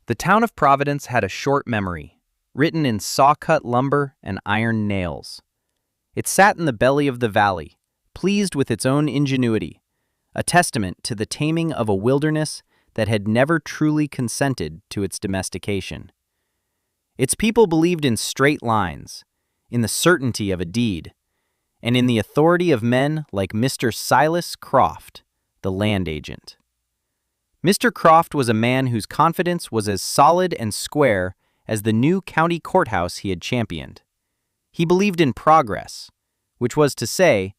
The town of Providence had a short memory, written in saw-cut lumber and iron nails. It sat in the belly of the valley, pleased with its own ingenuity, a testament to the taming of a wilderness that had never truly consented to its domestication. Its people believed in straight lines, in the certainty of a deed, and in the authority of men like Mr. Silas Croft, the land agent. Mr. Croft was a man whose confidence was as solid and square as the new county courthouse he had championed. He believed in progress, which was to say,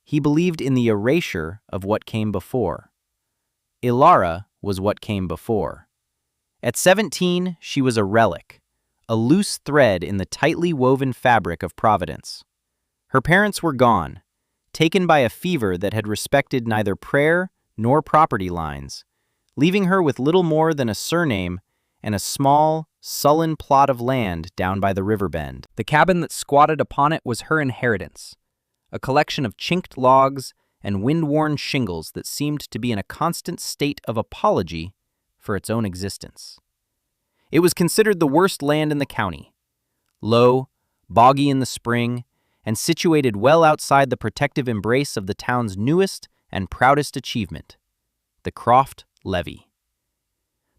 he believed in the erasure of what came before. Ilara was what came before. At 17, she was a relic, a loose thread in the tightly woven fabric of Providence. Her parents were gone, taken by a fever that had respected neither prayer nor property lines, leaving her with little more than a surname and a small, sullen plot of land down by the river bend. The cabin that squatted upon it was her inheritance, a collection of chinked logs and wind-worn shingles that seemed to be in a constant state of apology for its own existence. It was considered the worst land in the county, low, boggy in the spring, and situated well outside the protective embrace of the town's newest and proudest achievement, the Croft Levee.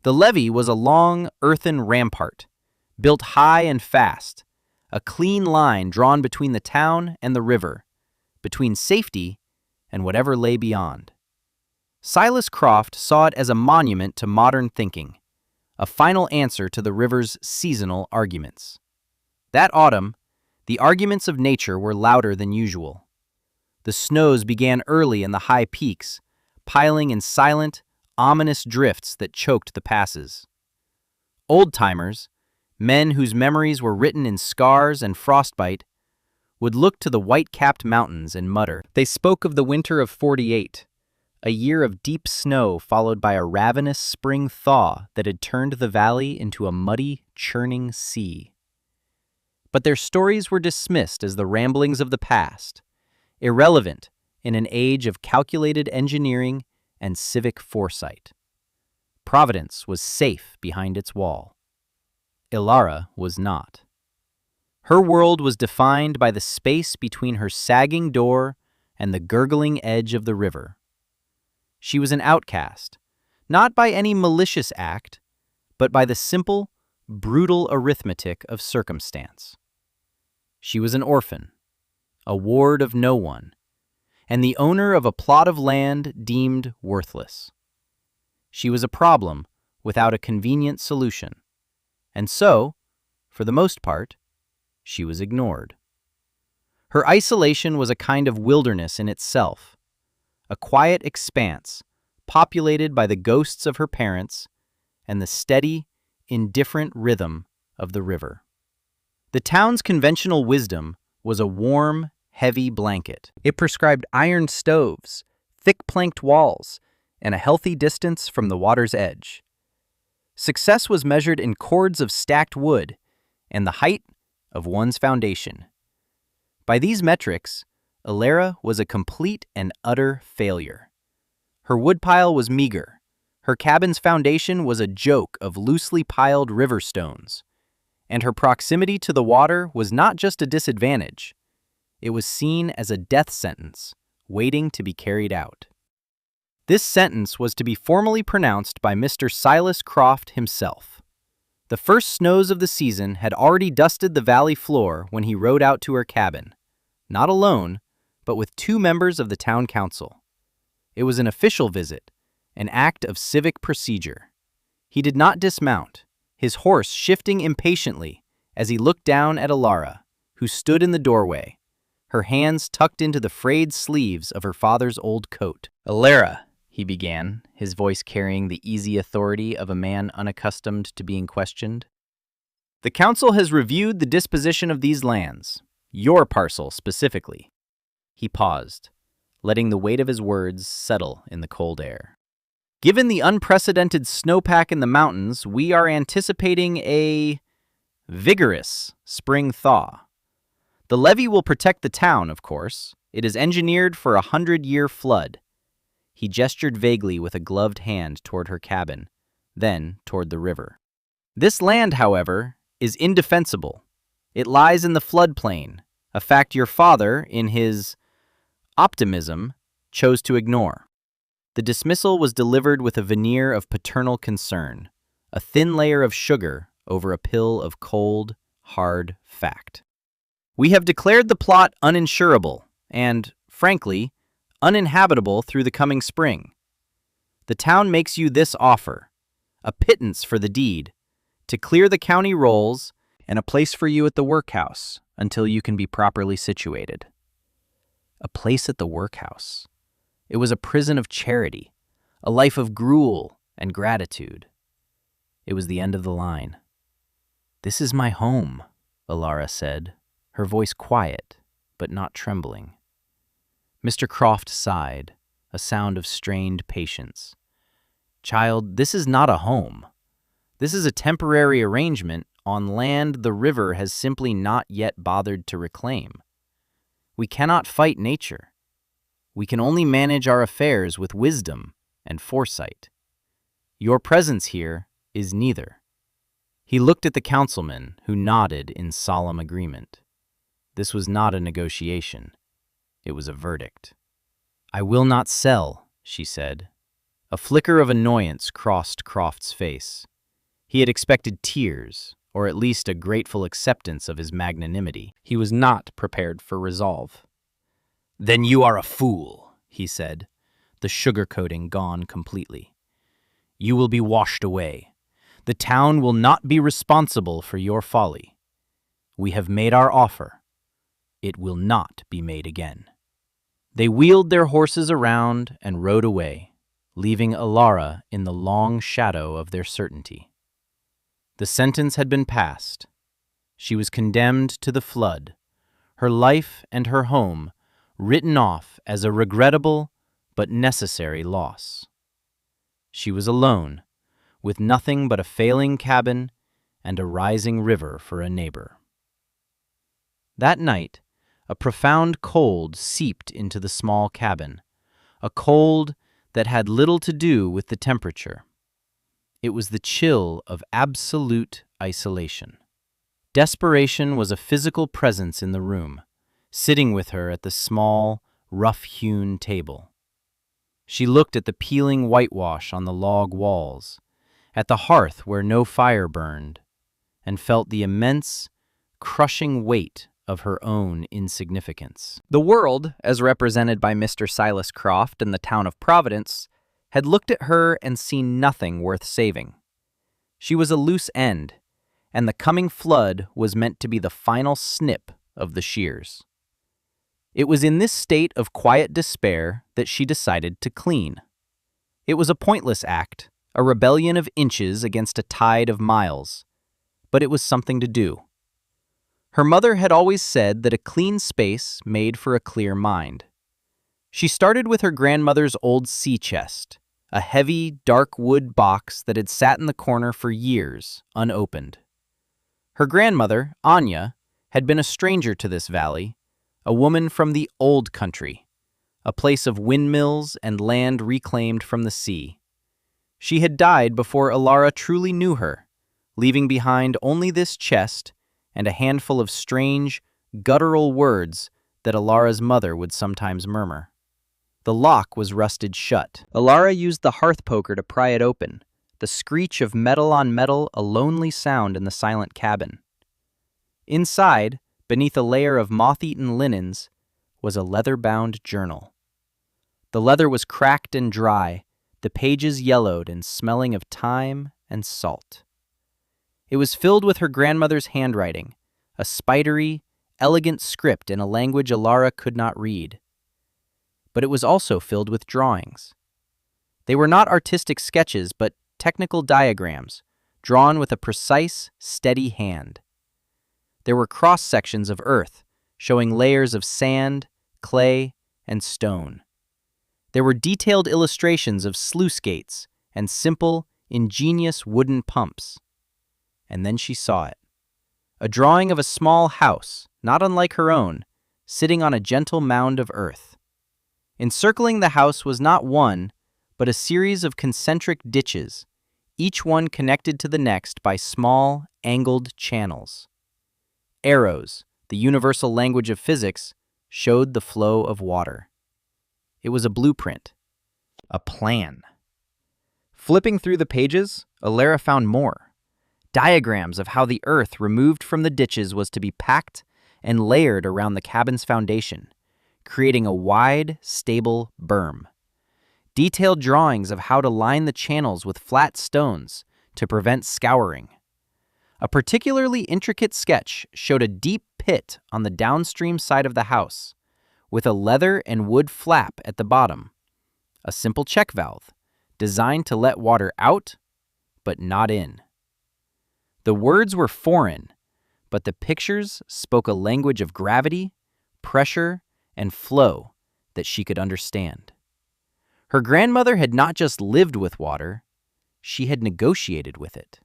The levee was a long, earthen rampart, built high and fast, a clean line drawn between the town and the river, between safety and whatever lay beyond. Silas Croft saw it as a monument to modern thinking, a final answer to the river's seasonal arguments. That autumn, the arguments of nature were louder than usual. The snows began early in the high peaks, piling in silent, ominous drifts that choked the passes. Old-timers, men whose memories were written in scars and frostbite, would look to the white-capped mountains and mutter. They spoke of the winter of '48, a year of deep snow followed by a ravenous spring thaw that had turned the valley into a muddy, churning sea. But their stories were dismissed as the ramblings of the past, irrelevant in an age of calculated engineering and civic foresight. Providence was safe behind its wall. Ilara was not. Her world was defined by the space between her sagging door and the gurgling edge of the river. She was an outcast, not by any malicious act, but by the simple, brutal arithmetic of circumstance. She was an orphan, a ward of no one, and the owner of a plot of land deemed worthless. She was a problem without a convenient solution, and so, for the most part, she was ignored. Her isolation was a kind of wilderness in itself, a quiet expanse populated by the ghosts of her parents and the steady, indifferent rhythm of the river. The town's conventional wisdom was a warm, heavy blanket. It prescribed iron stoves, thick planked walls, and a healthy distance from the water's edge. Success was measured in cords of stacked wood and the height of one's foundation. By these metrics, Ilara was a complete and utter failure. Her woodpile was meager. Her cabin's foundation was a joke of loosely piled river stones. And her proximity to the water was not just a disadvantage. It was seen as a death sentence, waiting to be carried out. This sentence was to be formally pronounced by Mr. Silas Croft himself. The first snows of the season had already dusted the valley floor when he rode out to her cabin, not alone, but with 2 members of the town council. It was an official visit, an act of civic procedure. He did not dismount, his horse shifting impatiently as he looked down at Ilara, who stood in the doorway, her hands tucked into the frayed sleeves of her father's old coat. "Ilara," he began, his voice carrying the easy authority of a man unaccustomed to being questioned. "The council has reviewed the disposition of these lands, your parcel specifically." He paused, letting the weight of his words settle in the cold air. "Given the unprecedented snowpack in the mountains, we are anticipating a vigorous spring thaw. The levee will protect the town, of course. It is engineered for a 100-year flood." He gestured vaguely with a gloved hand toward her cabin, then toward the river. This land, however, is indefensible. It lies in the floodplain, a fact your father, in his optimism, chose to ignore. The dismissal was delivered with a veneer of paternal concern, a thin layer of sugar over a pill of cold, hard fact. We have declared the plot uninsurable and, frankly, uninhabitable through the coming spring. The town makes you this offer, a pittance for the deed, to clear the county rolls and a place for you at the workhouse until you can be properly situated. A place at the workhouse. It was a prison of charity, a life of gruel and gratitude. It was the end of the line. "This is my home," Alara said, her voice quiet but not trembling. Mr. Croft sighed, a sound of strained patience. "Child, this is not a home. This is a temporary arrangement on land the river has simply not yet bothered to reclaim. We cannot fight nature. We can only manage our affairs with wisdom and foresight. Your presence here is neither." He looked at the councilman, who nodded in solemn agreement. This was not a negotiation. It was a verdict. "I will not sell," she said. A flicker of annoyance crossed Croft's face. He had expected tears, or at least a grateful acceptance of his magnanimity. He was not prepared for resolve. "Then you are a fool," he said, the sugar-coating gone completely. "You will be washed away. The town will not be responsible for your folly. We have made our offer. It will not be made again." They wheeled their horses around and rode away, leaving Alara in the long shadow of their certainty. The sentence had been passed. She was condemned to the flood, her life and her home written off as a regrettable but necessary loss. She was alone, with nothing but a failing cabin and a rising river for a neighbor. That night, a profound cold seeped into the small cabin, a cold that had little to do with the temperature. It was the chill of absolute isolation. Desperation was a physical presence in the room, sitting with her at the small, rough-hewn table. She looked at the peeling whitewash on the log walls, at the hearth where no fire burned, and felt the immense, crushing weight of her own insignificance. The world, as represented by Mr. Silas Croft and the town of Providence, had looked at her and seen nothing worth saving. She was a loose end, and the coming flood was meant to be the final snip of the shears. It was in this state of quiet despair that she decided to clean. It was a pointless act, a rebellion of inches against a tide of miles, but it was something to do. Her mother had always said that a clean space made for a clear mind. She started with her grandmother's old sea chest, a heavy, dark wood box that had sat in the corner for years, unopened. Her grandmother, Anya, had been a stranger to this valley, a woman from the old country, a place of windmills and land reclaimed from the sea. She had died before Alara truly knew her, leaving behind only this chest and a handful of strange, guttural words that Alara's mother would sometimes murmur. The lock was rusted shut. Alara used the hearth poker to pry it open, the screech of metal on metal a lonely sound in the silent cabin. Inside, beneath a layer of moth-eaten linens, was a leather-bound journal. The leather was cracked and dry, the pages yellowed and smelling of thyme and salt. It was filled with her grandmother's handwriting, a spidery, elegant script in a language Alara could not read. But it was also filled with drawings. They were not artistic sketches, but technical diagrams, drawn with a precise, steady hand. There were cross-sections of earth, showing layers of sand, clay, and stone. There were detailed illustrations of sluice gates and simple, ingenious wooden pumps. And then she saw it. A drawing of a small house, not unlike her own, sitting on a gentle mound of earth. Encircling the house was not one, but a series of concentric ditches, each one connected to the next by small, angled channels. Arrows, the universal language of physics, showed the flow of water. It was a blueprint, a plan. Flipping through the pages, Alara found more. Diagrams of how the earth removed from the ditches was to be packed and layered around the cabin's foundation, creating a wide, stable berm. Detailed drawings of how to line the channels with flat stones to prevent scouring. A particularly intricate sketch showed a deep pit on the downstream side of the house, with a leather and wood flap at the bottom. A simple check valve, designed to let water out, but not in. The words were foreign, but the pictures spoke a language of gravity, pressure, and flow that she could understand. Her grandmother had not just lived with water, she had negotiated with it.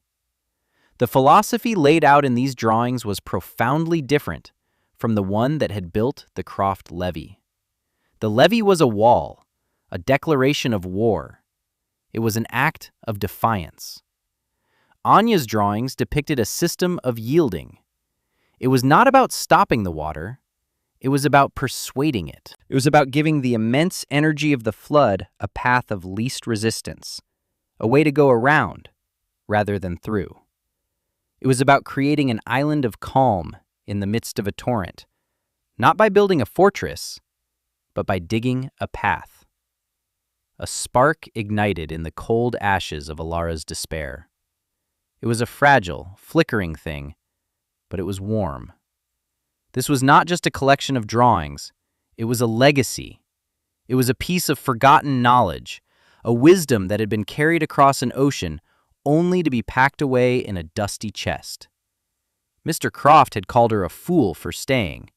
The philosophy laid out in these drawings was profoundly different from the one that had built the Croft levee. The levee was a wall, a declaration of war. It was an act of defiance. Anya's drawings depicted a system of yielding. It was not about stopping the water. It was about persuading it. It was about giving the immense energy of the flood a path of least resistance, a way to go around rather than through. It was about creating an island of calm in the midst of a torrent, not by building a fortress, but by digging a path. A spark ignited in the cold ashes of Alara's despair. It was a fragile, flickering thing, but it was warm. This was not just a collection of drawings. It was a legacy. It was a piece of forgotten knowledge, a wisdom that had been carried across an ocean only to be packed away in a dusty chest. Mr. Croft had called her a fool for staying.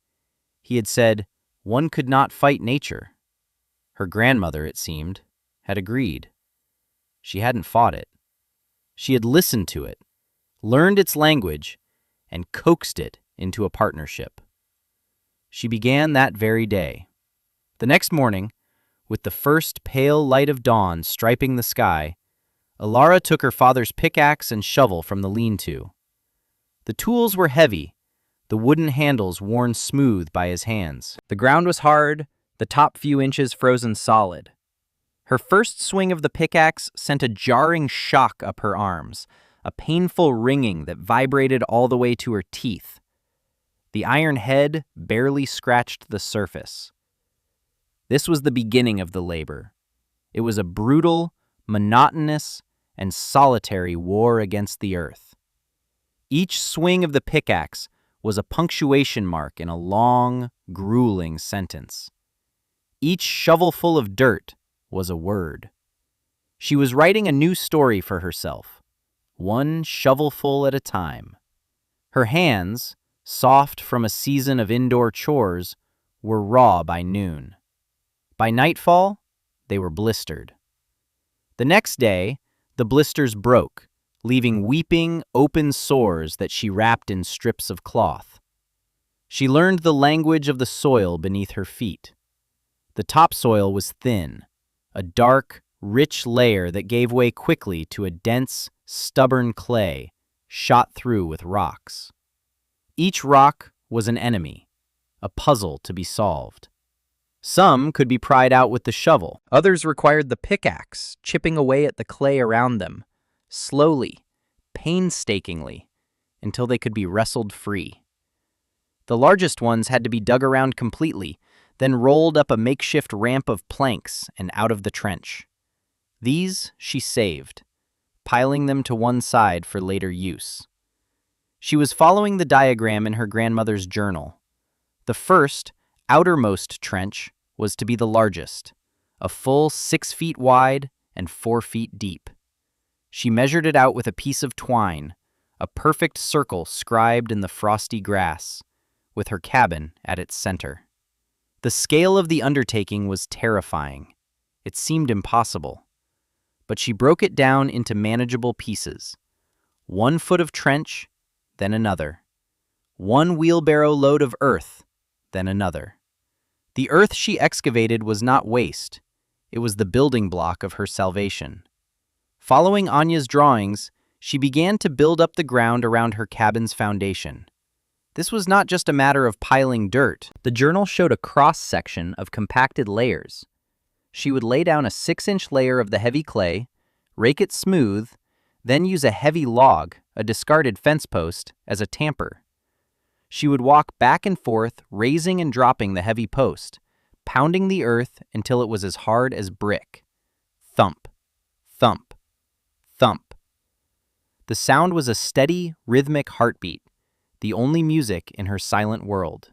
He had said, one could not fight nature. Her grandmother, it seemed, had agreed. She hadn't fought it. She had listened to it, learned its language, and coaxed it into a partnership. She began that very day. The next morning, with the first pale light of dawn striping the sky, Alara took her father's pickaxe and shovel from the lean-to. The tools were heavy, the wooden handles worn smooth by his hands. The ground was hard, the top few inches frozen solid. Her first swing of the pickaxe sent a jarring shock up her arms, a painful ringing that vibrated all the way to her teeth. The iron head barely scratched the surface. This was the beginning of the labor. It was a brutal, monotonous, and solitary war against the earth. Each swing of the pickaxe was a punctuation mark in a long, grueling sentence. Each shovelful of dirt was a word. She was writing a new story for herself, one shovelful at a time. Her hands, soft from a season of indoor chores, were raw by noon. By nightfall, they were blistered. The next day, the blisters broke, leaving weeping, open sores that she wrapped in strips of cloth. She learned the language of the soil beneath her feet. The topsoil was thin, a dark, rich layer that gave way quickly to a dense, stubborn clay shot through with rocks. Each rock was an enemy, a puzzle to be solved. Some could be pried out with the shovel. Others required the pickaxe, chipping away at the clay around them, slowly, painstakingly, until they could be wrestled free. The largest ones had to be dug around completely, then rolled up a makeshift ramp of planks and out of the trench. These she saved, piling them to one side for later use. She was following the diagram in her grandmother's journal. The first, outermost trench was to be the largest, a full 6 feet wide and 4 feet deep. She measured it out with a piece of twine, a perfect circle scribed in the frosty grass, with her cabin at its center. The scale of the undertaking was terrifying. It seemed impossible. But she broke it down into manageable pieces. 1 foot of trench, then another. 1 wheelbarrow load of earth, then another. The earth she excavated was not waste. It was the building block of her salvation. Following Anya's drawings, she began to build up the ground around her cabin's foundation. This was not just a matter of piling dirt. The journal showed a cross-section of compacted layers. She would lay down a 6-inch layer of the heavy clay, rake it smooth, then use a heavy log, a discarded fence post, as a tamper. She would walk back and forth, raising and dropping the heavy post, pounding the earth until it was as hard as brick. Thump, thump, thump. The sound was a steady, rhythmic heartbeat, the only music in her silent world.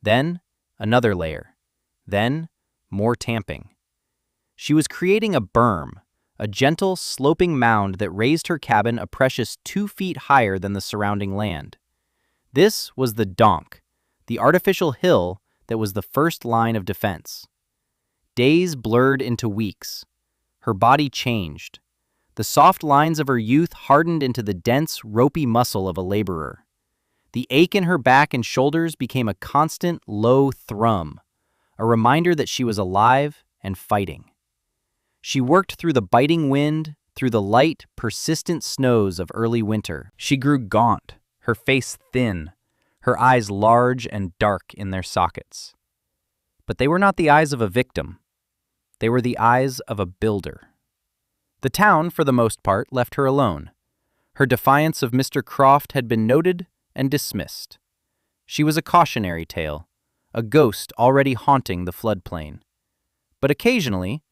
Then, another layer. Then, more tamping. She was creating a berm, a gentle, sloping mound that raised her cabin a precious 2 feet higher than the surrounding land. This was the donk, the artificial hill that was the first line of defense. Days blurred into weeks. Her body changed. The soft lines of her youth hardened into the dense, ropey muscle of a laborer. The ache in her back and shoulders became a constant, low thrum, a reminder that she was alive and fighting. She worked through the biting wind, through the light, persistent snows of early winter. She grew gaunt, her face thin, her eyes large and dark in their sockets. But they were not the eyes of a victim. They were the eyes of a builder. The town, for the most part, left her alone. Her defiance of Mr. Croft had been noted and dismissed. She was a cautionary tale, a ghost already haunting the floodplain. But occasionally,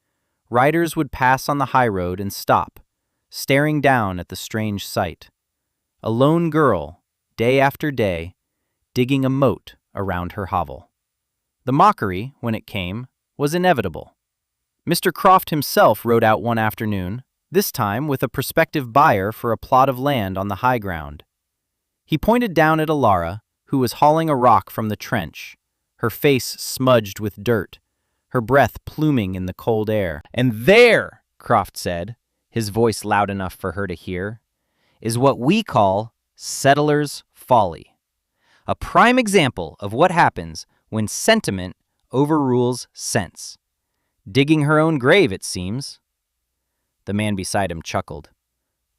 riders would pass on the high road and stop, staring down at the strange sight. A lone girl, day after day, digging a moat around her hovel. The mockery, when it came, was inevitable. Mr. Croft himself rode out one afternoon, this time with a prospective buyer for a plot of land on the high ground. He pointed down at Alara, who was hauling a rock from the trench, her face smudged with dirt, her breath pluming in the cold air. "And there," Croft said, his voice loud enough for her to hear, "is what we call settler's folly. A prime example of what happens when sentiment overrules sense. Digging her own grave, it seems." The man beside him chuckled.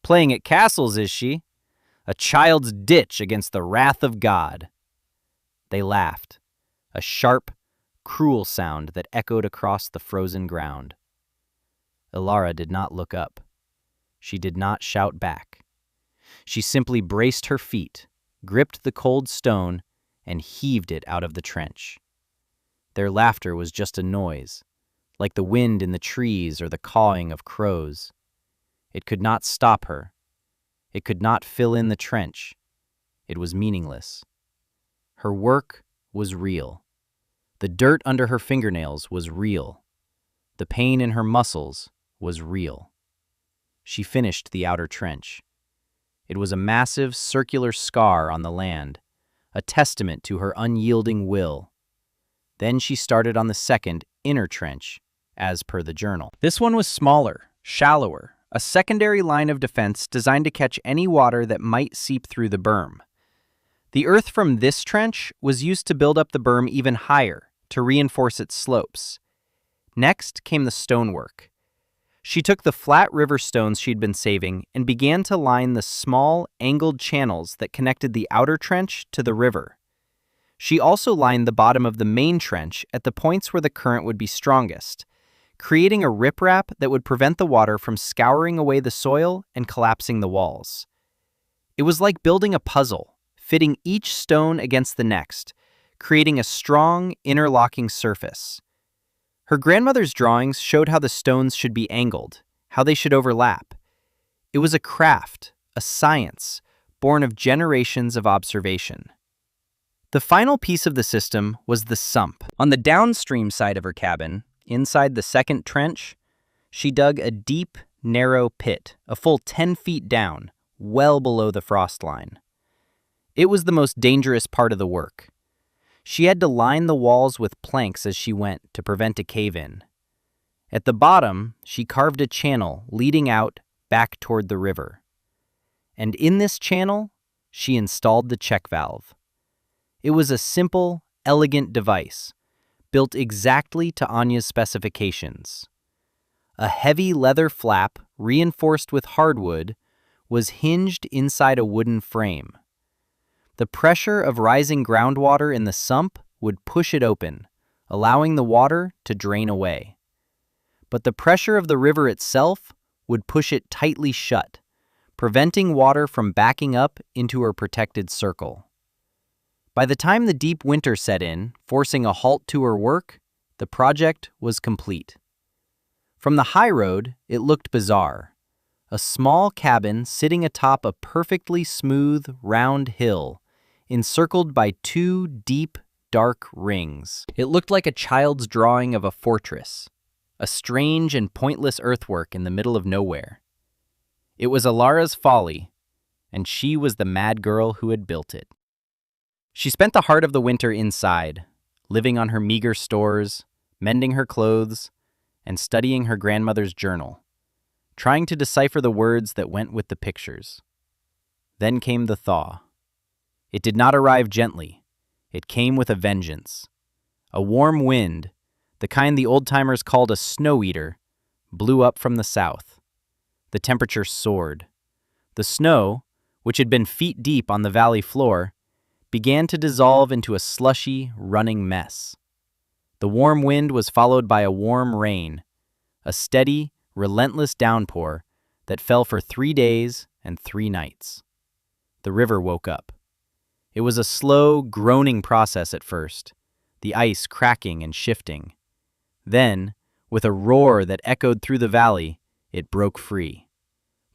"Playing at castles, is she? A child's ditch against the wrath of God." They laughed, a sharp, cruel sound that echoed across the frozen ground. Alara did not look up. She did not shout back. She simply braced her feet, gripped the cold stone, and heaved it out of the trench. Their laughter was just a noise, like the wind in the trees or the cawing of crows. It could not stop her. It could not fill in the trench. It was meaningless. Her work was real. The dirt under her fingernails was real. The pain in her muscles was real. She finished the outer trench. It was a massive circular scar on the land, a testament to her unyielding will. Then she started on the second, inner trench, as per the journal. This one was smaller, shallower, a secondary line of defense designed to catch any water that might seep through the berm. The earth from this trench was used to build up the berm even higher, to reinforce its slopes. Next came the stonework. She took the flat river stones she'd been saving and began to line the small, angled channels that connected the outer trench to the river. She also lined the bottom of the main trench at the points where the current would be strongest, creating a riprap that would prevent the water from scouring away the soil and collapsing the walls. It was like building a puzzle, fitting each stone against the next, creating a strong, interlocking surface. Her grandmother's drawings showed how the stones should be angled, how they should overlap. It was a craft, a science, born of generations of observation. The final piece of the system was the sump. On the downstream side of her cabin, inside the second trench, she dug a deep, narrow pit, a full 10 feet down, well below the frost line. It was the most dangerous part of the work. She had to line the walls with planks as she went to prevent a cave-in. At the bottom, she carved a channel leading out back toward the river. And in this channel, she installed the check valve. It was a simple, elegant device, built exactly to Anya's specifications. A heavy leather flap reinforced with hardwood, was hinged inside a wooden frame. The pressure of rising groundwater in the sump would push it open, allowing the water to drain away. But the pressure of the river itself would push it tightly shut, preventing water from backing up into her protected circle. By the time the deep winter set in, forcing a halt to her work, the project was complete. From the high road, it looked bizarre. A small cabin sitting atop a perfectly smooth, round hill, encircled by two deep, dark rings. It looked like a child's drawing of a fortress, a strange and pointless earthwork in the middle of nowhere. It was Alara's folly, and she was the mad girl who had built it. She spent the heart of the winter inside, living on her meager stores, mending her clothes, and studying her grandmother's journal, trying to decipher the words that went with the pictures. Then came the thaw. It did not arrive gently. It came with a vengeance. A warm wind, the kind the old-timers called a snow eater, blew up from the south. The temperature soared. The snow, which had been feet deep on the valley floor, began to dissolve into a slushy, running mess. The warm wind was followed by a warm rain, a steady, relentless downpour that fell for 3 days and 3 nights. The river woke up. It was a slow, groaning process at first, the ice cracking and shifting. Then, with a roar that echoed through the valley, it broke free.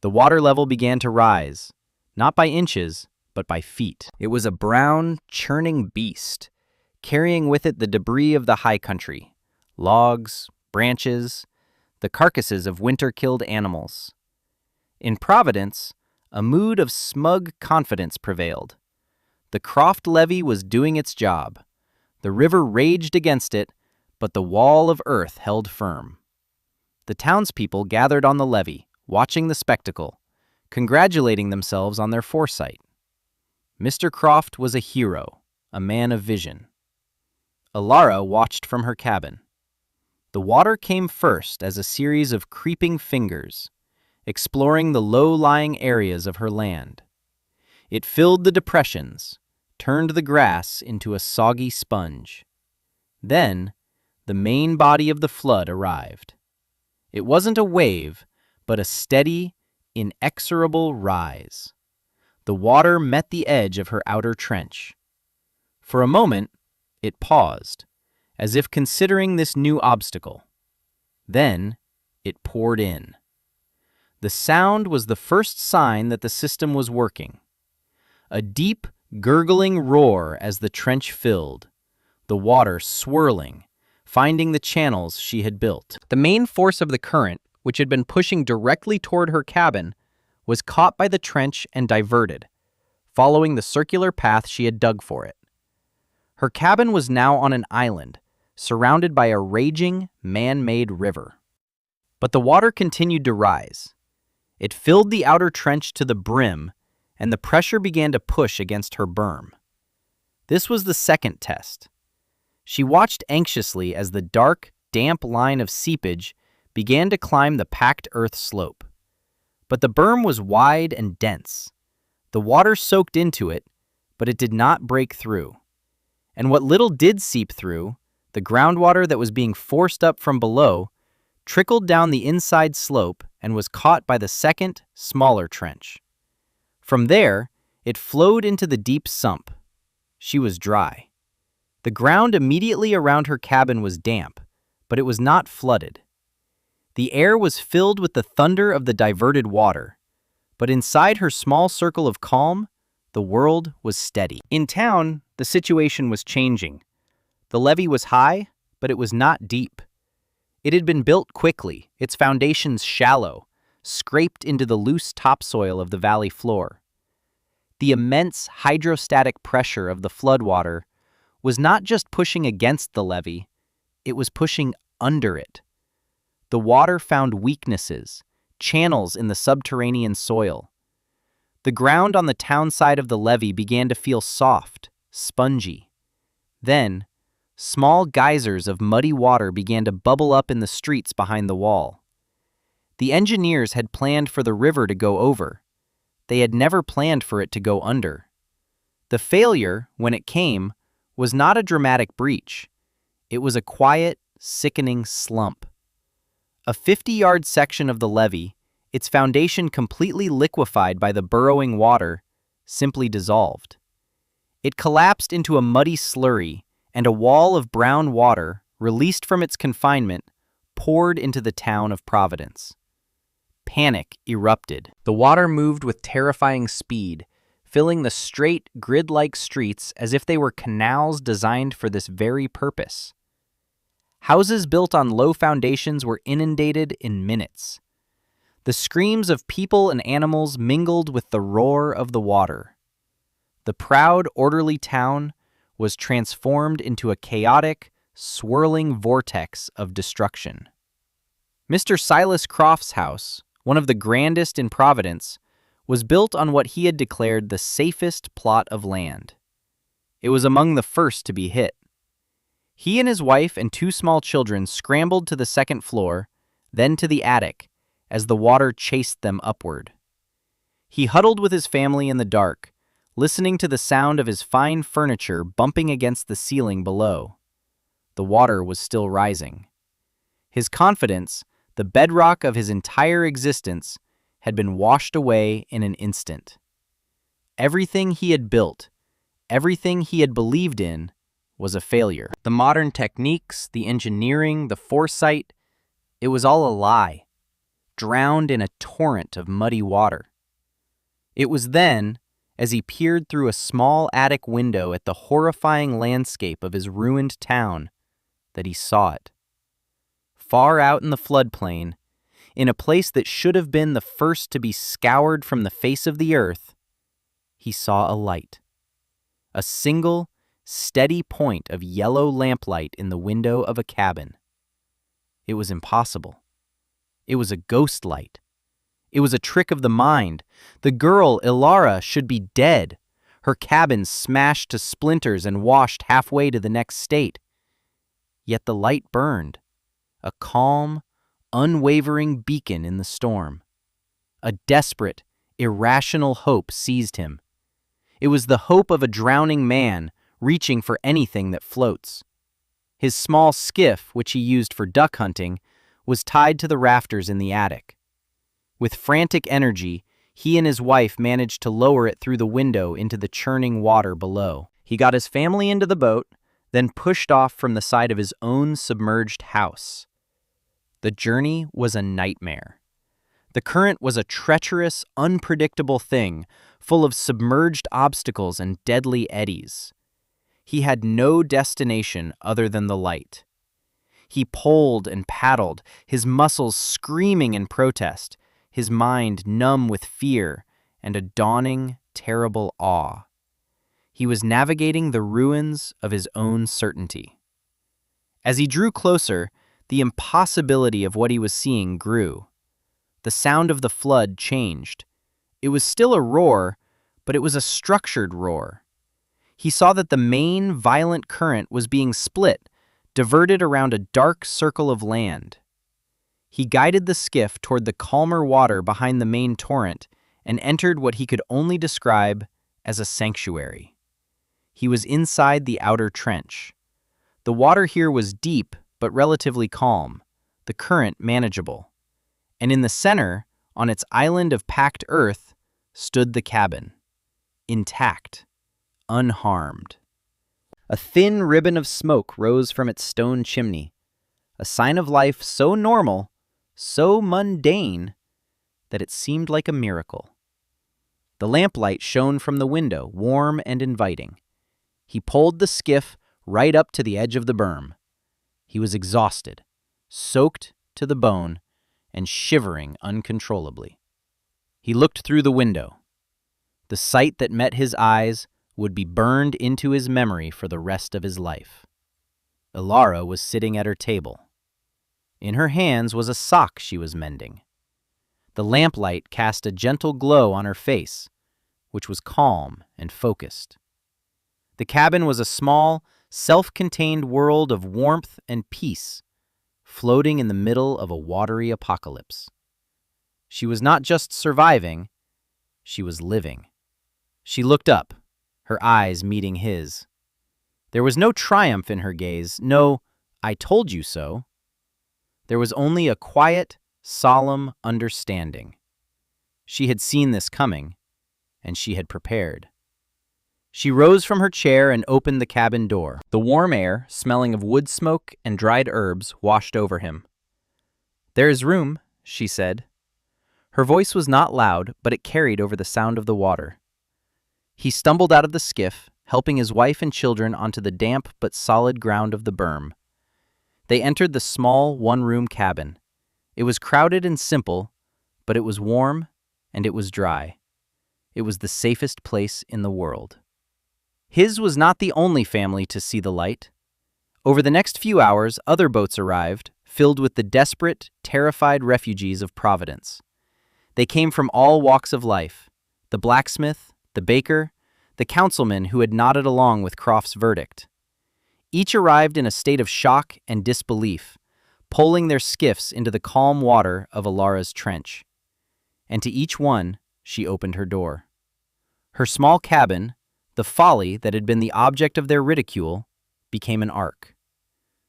The water level began to rise, not by inches, but by feet. It was a brown, churning beast, carrying with it the debris of the high country, logs, branches, the carcasses of winter-killed animals. In Providence, a mood of smug confidence prevailed. The Croft levee was doing its job. The river raged against it, but the wall of earth held firm. The townspeople gathered on the levee, watching the spectacle, congratulating themselves on their foresight. Mr. Croft was a hero, a man of vision. Alara watched from her cabin. The water came first as a series of creeping fingers, exploring the low-lying areas of her land. It filled the depressions, turned the grass into a soggy sponge. Then, the main body of the flood arrived. It wasn't a wave, but a steady, inexorable rise. The water met the edge of her outer trench. For a moment, it paused, as if considering this new obstacle. Then, it poured in. The sound was the first sign that the system was working. A deep, gurgling roar as the trench filled, the water swirling, finding the channels she had built. The main force of the current, which had been pushing directly toward her cabin, was caught by the trench and diverted, following the circular path she had dug for it. Her cabin was now on an island, surrounded by a raging, man-made river. But the water continued to rise. It filled the outer trench to the brim, and the pressure began to push against her berm. This was the second test. She watched anxiously as the dark, damp line of seepage began to climb the packed earth slope. But the berm was wide and dense. The water soaked into it, but it did not break through. And what little did seep through, the groundwater that was being forced up from below, trickled down the inside slope and was caught by the second, smaller trench. From there, it flowed into the deep sump. She was dry. The ground immediately around her cabin was damp, but it was not flooded. The air was filled with the thunder of the diverted water, but inside her small circle of calm, the world was steady. In town, the situation was changing. The levee was high, but it was not deep. It had been built quickly, its foundations shallow, scraped into the loose topsoil of the valley floor. The immense hydrostatic pressure of the floodwater was not just pushing against the levee, it was pushing under it. The water found weaknesses, channels in the subterranean soil. The ground on the town side of the levee began to feel soft, spongy. Then, small geysers of muddy water began to bubble up in the streets behind the wall. The engineers had planned for the river to go over. They had never planned for it to go under. The failure, when it came, was not a dramatic breach. It was a quiet, sickening slump. A 50-yard section of the levee, its foundation completely liquefied by the burrowing water, simply dissolved. It collapsed into a muddy slurry, and a wall of brown water, released from its confinement, poured into the town of Providence. Panic erupted. The water moved with terrifying speed, filling the straight, grid-like streets as if they were canals designed for this very purpose. Houses built on low foundations were inundated in minutes. The screams of people and animals mingled with the roar of the water. The proud, orderly town was transformed into a chaotic, swirling vortex of destruction. Mr. Silas Croft's house, one of the grandest in Providence, was built on what he had declared the safest plot of land. It was among the first to be hit. He and his wife and 2 small children scrambled to the second floor, then to the attic, as the water chased them upward. He huddled with his family in the dark, listening to the sound of his fine furniture bumping against the ceiling below. The water was still rising. His confidence, the bedrock of his entire existence, had been washed away in an instant. Everything he had built, everything he had believed in, was a failure. The modern techniques, the engineering, the foresight, it was all a lie, drowned in a torrent of muddy water. It was then, as he peered through a small attic window at the horrifying landscape of his ruined town, that he saw it. Far out in the floodplain, in a place that should have been the first to be scoured from the face of the earth, he saw a light. A single, steady point of yellow lamplight in the window of a cabin. It was impossible. It was a ghost light. It was a trick of the mind. The girl, Ilara, should be dead, her cabin smashed to splinters and washed halfway to the next state. Yet the light burned, a calm, unwavering beacon in the storm. A desperate, irrational hope seized him. It was the hope of a drowning man reaching for anything that floats. His small skiff, which he used for duck hunting, was tied to the rafters in the attic. With frantic energy, he and his wife managed to lower it through the window into the churning water below. He got his family into the boat, then pushed off from the side of his own submerged house. The journey was a nightmare. The current was a treacherous, unpredictable thing, full of submerged obstacles and deadly eddies. He had no destination other than the light. He poled and paddled, his muscles screaming in protest, his mind numb with fear and a dawning, terrible awe. He was navigating the ruins of his own certainty. As he drew closer, the impossibility of what he was seeing grew. The sound of the flood changed. It was still a roar, but it was a structured roar. He saw that the main, violent current was being split, diverted around a dark circle of land. He guided the skiff toward the calmer water behind the main torrent and entered what he could only describe as a sanctuary. He was inside the outer trench. The water here was deep but relatively calm, the current manageable. And in the center, on its island of packed earth, stood the cabin, intact, unharmed. A thin ribbon of smoke rose from its stone chimney, a sign of life so normal, so mundane, that it seemed like a miracle. The lamplight shone from the window, warm and inviting. He pulled the skiff right up to the edge of the berm. He was exhausted, soaked to the bone, and shivering uncontrollably. He looked through the window. The sight that met his eyes would be burned into his memory for the rest of his life. Ilara was sitting at her table. In her hands was a sock she was mending. The lamplight cast a gentle glow on her face, which was calm and focused. The cabin was a small, self-contained world of warmth and peace, floating in the middle of a watery apocalypse. She was not just surviving, she was living. She looked up, her eyes meeting his. There was no triumph in her gaze, no, "I told you so." There was only a quiet, solemn understanding. She had seen this coming, and she had prepared. She rose from her chair and opened the cabin door. The warm air, smelling of wood smoke and dried herbs, washed over him. "There is room," she said. Her voice was not loud, but it carried over the sound of the water. He stumbled out of the skiff, helping his wife and children onto the damp but solid ground of the berm. They entered the small, one-room cabin. It was crowded and simple, but it was warm and it was dry. It was the safest place in the world. His was not the only family to see the light. Over the next few hours, other boats arrived, filled with the desperate, terrified refugees of Providence. They came from all walks of life: the blacksmith, the baker, the councilman who had nodded along with Croft's verdict. Each arrived in a state of shock and disbelief, poling their skiffs into the calm water of Alara's trench. And to each one, she opened her door. Her small cabin, the folly that had been the object of their ridicule, became an ark.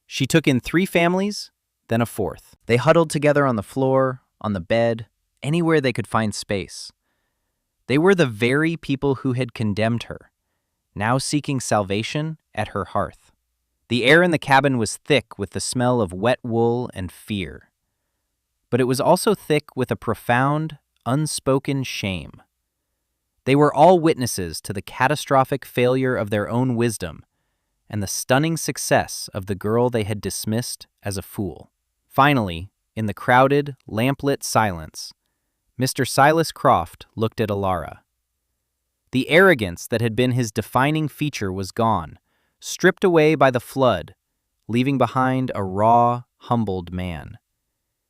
She took in 3 families, then a 4th. They huddled together on the floor, on the bed, anywhere they could find space. They were the very people who had condemned her, now seeking salvation at her hearth. The air in the cabin was thick with the smell of wet wool and fear. But it was also thick with a profound, unspoken shame. They were all witnesses to the catastrophic failure of their own wisdom and the stunning success of the girl they had dismissed as a fool. Finally, in the crowded, lamplit silence, Mr. Silas Croft looked at Alara. The arrogance that had been his defining feature was gone, stripped away by the flood, leaving behind a raw, humbled man.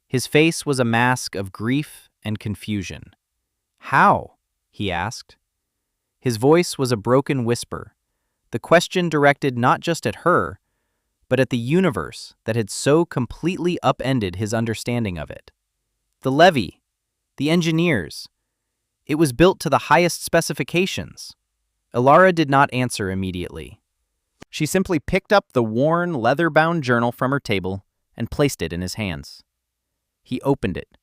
His face was a mask of grief and confusion. "How?" he asked. His voice was a broken whisper, the question directed not just at her, but at the universe that had so completely upended his understanding of it. The levee, the engineers. It was built to the highest specifications. Alara did not answer immediately. She simply picked up the worn, leather-bound journal from her table and placed it in his hands. He opened it,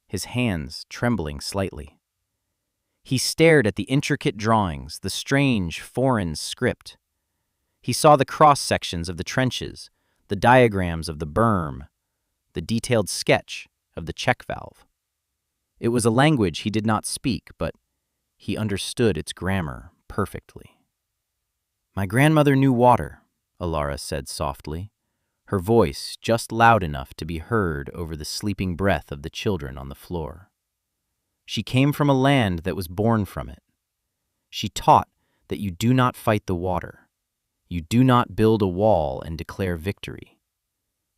his hands trembling slightly. He stared at the intricate drawings, the strange, foreign script. He saw the cross-sections of the trenches, the diagrams of the berm, the detailed sketch of the check valve. It was a language he did not speak, but he understood its grammar perfectly. "My grandmother knew water," Alara said softly, her voice just loud enough to be heard over the sleeping breath of the children on the floor. "She came from a land that was born from it. She taught that you do not fight the water. You do not build a wall and declare victory.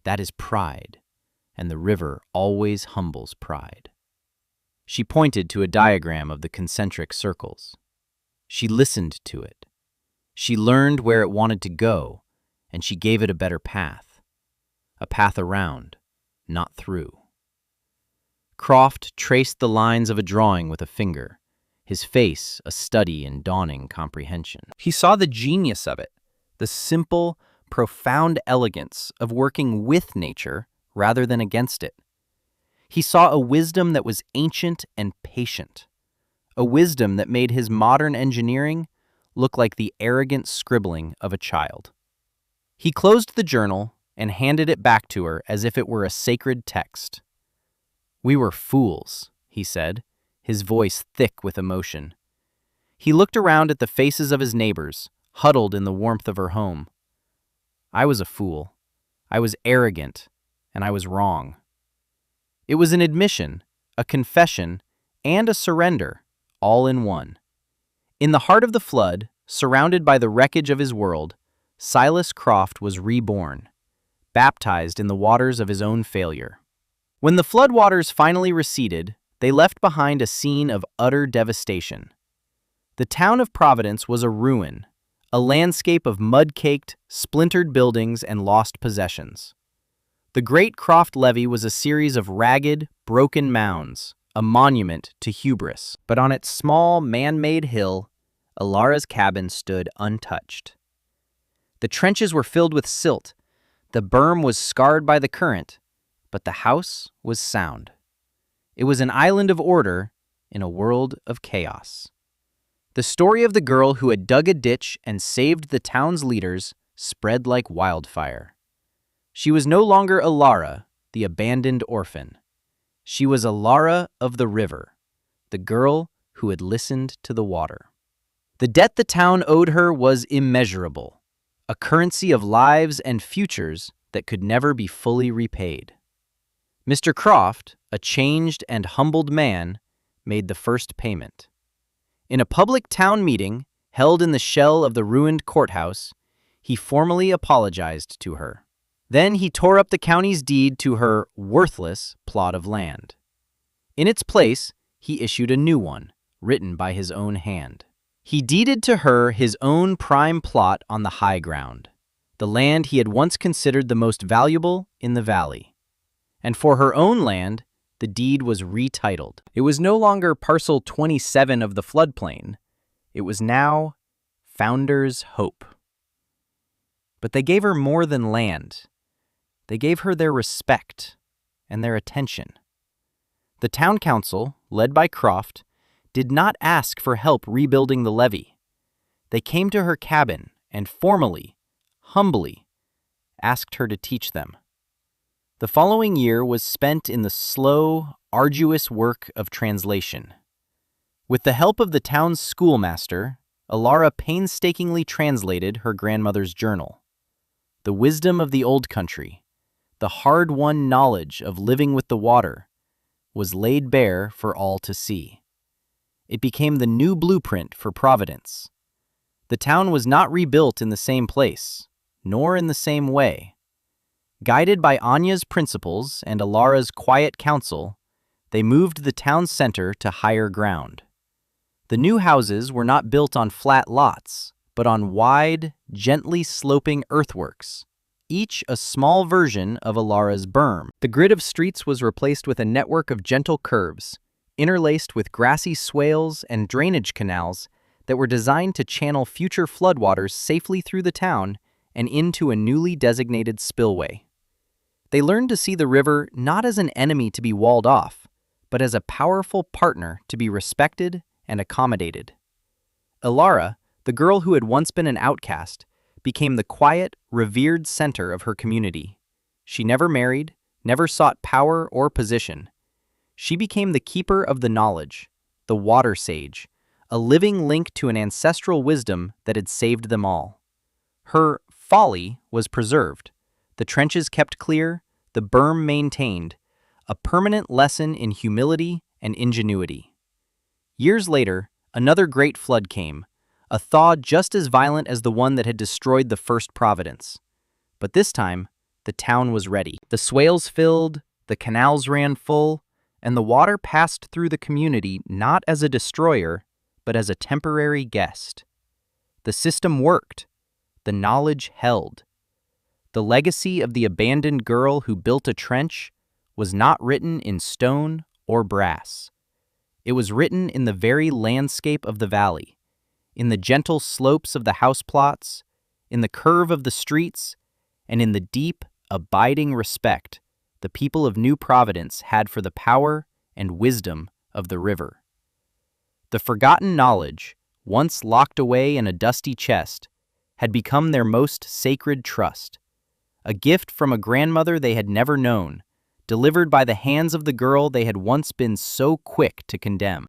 That is pride, and the river always humbles pride." She pointed to a diagram of the concentric circles. She listened to it. She learned where it wanted to go, and she gave it a better path. A path around, not through. Croft traced the lines of a drawing with a finger, his face a study in dawning comprehension. He saw the genius of it, the simple, profound elegance of working with nature rather than against it. He saw a wisdom that was ancient and patient, a wisdom that made his modern engineering look like the arrogant scribbling of a child. He closed the journal and handed it back to her as if it were a sacred text. "We were fools," he said, his voice thick with emotion. He looked around at the faces of his neighbors, huddled in the warmth of her home. "I was a fool. I was arrogant, and I was wrong." It was an admission, a confession, and a surrender, all in one. In the heart of the flood, surrounded by the wreckage of his world, Silas Croft was reborn, baptized in the waters of his own failure. When the floodwaters finally receded, they left behind a scene of utter devastation. The town of Providence was a ruin, a landscape of mud-caked, splintered buildings and lost possessions. The Great Croft Levee was a series of ragged, broken mounds, a monument to hubris. But on its small, man-made hill, Alara's cabin stood untouched. The trenches were filled with silt, the berm was scarred by the current, but the house was sound. It was an island of order in a world of chaos. The story of the girl who had dug a ditch and saved the town's leaders spread like wildfire. She was no longer Alara, the abandoned orphan. She was Alara of the river, the girl who had listened to the water. The debt the town owed her was immeasurable, a currency of lives and futures that could never be fully repaid. Mr. Croft, a changed and humbled man, made the first payment. In a public town meeting held in the shell of the ruined courthouse, he formally apologized to her. Then he tore up the county's deed to her worthless plot of land. In its place, he issued a new one, written by his own hand. He deeded to her his own prime plot on the high ground, the land he had once considered the most valuable in the valley. And for her own land, the deed was retitled. It was no longer Parcel 27 of the floodplain. It was now Founder's Hope. But they gave her more than land. They gave her their respect and their attention. The town council, led by Croft, did not ask for help rebuilding the levee. They came to her cabin and formally, humbly, asked her to teach them. The following year was spent in the slow, arduous work of translation. With the help of the town's schoolmaster, Alara painstakingly translated her grandmother's journal. The wisdom of the old country, the hard-won knowledge of living with the water, was laid bare for all to see. It became the new blueprint for Providence. The town was not rebuilt in the same place, nor in the same way. Guided by Anya's principles and Alara's quiet counsel, they moved the town center to higher ground. The new houses were not built on flat lots, but on wide, gently sloping earthworks, each a small version of Alara's berm. The grid of streets was replaced with a network of gentle curves, interlaced with grassy swales and drainage canals that were designed to channel future floodwaters safely through the town and into a newly designated spillway. They learned to see the river not as an enemy to be walled off, but as a powerful partner to be respected and accommodated. Alara, the girl who had once been an outcast, became the quiet, revered center of her community. She never married, never sought power or position. She became the keeper of the knowledge, the water sage, a living link to an ancestral wisdom that had saved them all. Her folly was preserved, the trenches kept clear, the berm maintained, a permanent lesson in humility and ingenuity. Years later, another great flood came, a thaw just as violent as the one that had destroyed the first Providence. But this time, the town was ready. The swales filled, the canals ran full, and the water passed through the community not as a destroyer, but as a temporary guest. The system worked. The knowledge held. The legacy of the abandoned girl who built a trench was not written in stone or brass. It was written in the very landscape of the valley, in the gentle slopes of the house plots, in the curve of the streets, and in the deep, abiding respect the people of New Providence had for the power and wisdom of the river. The forgotten knowledge, once locked away in a dusty chest, had become their most sacred trust, a gift from a grandmother they had never known, delivered by the hands of the girl they had once been so quick to condemn.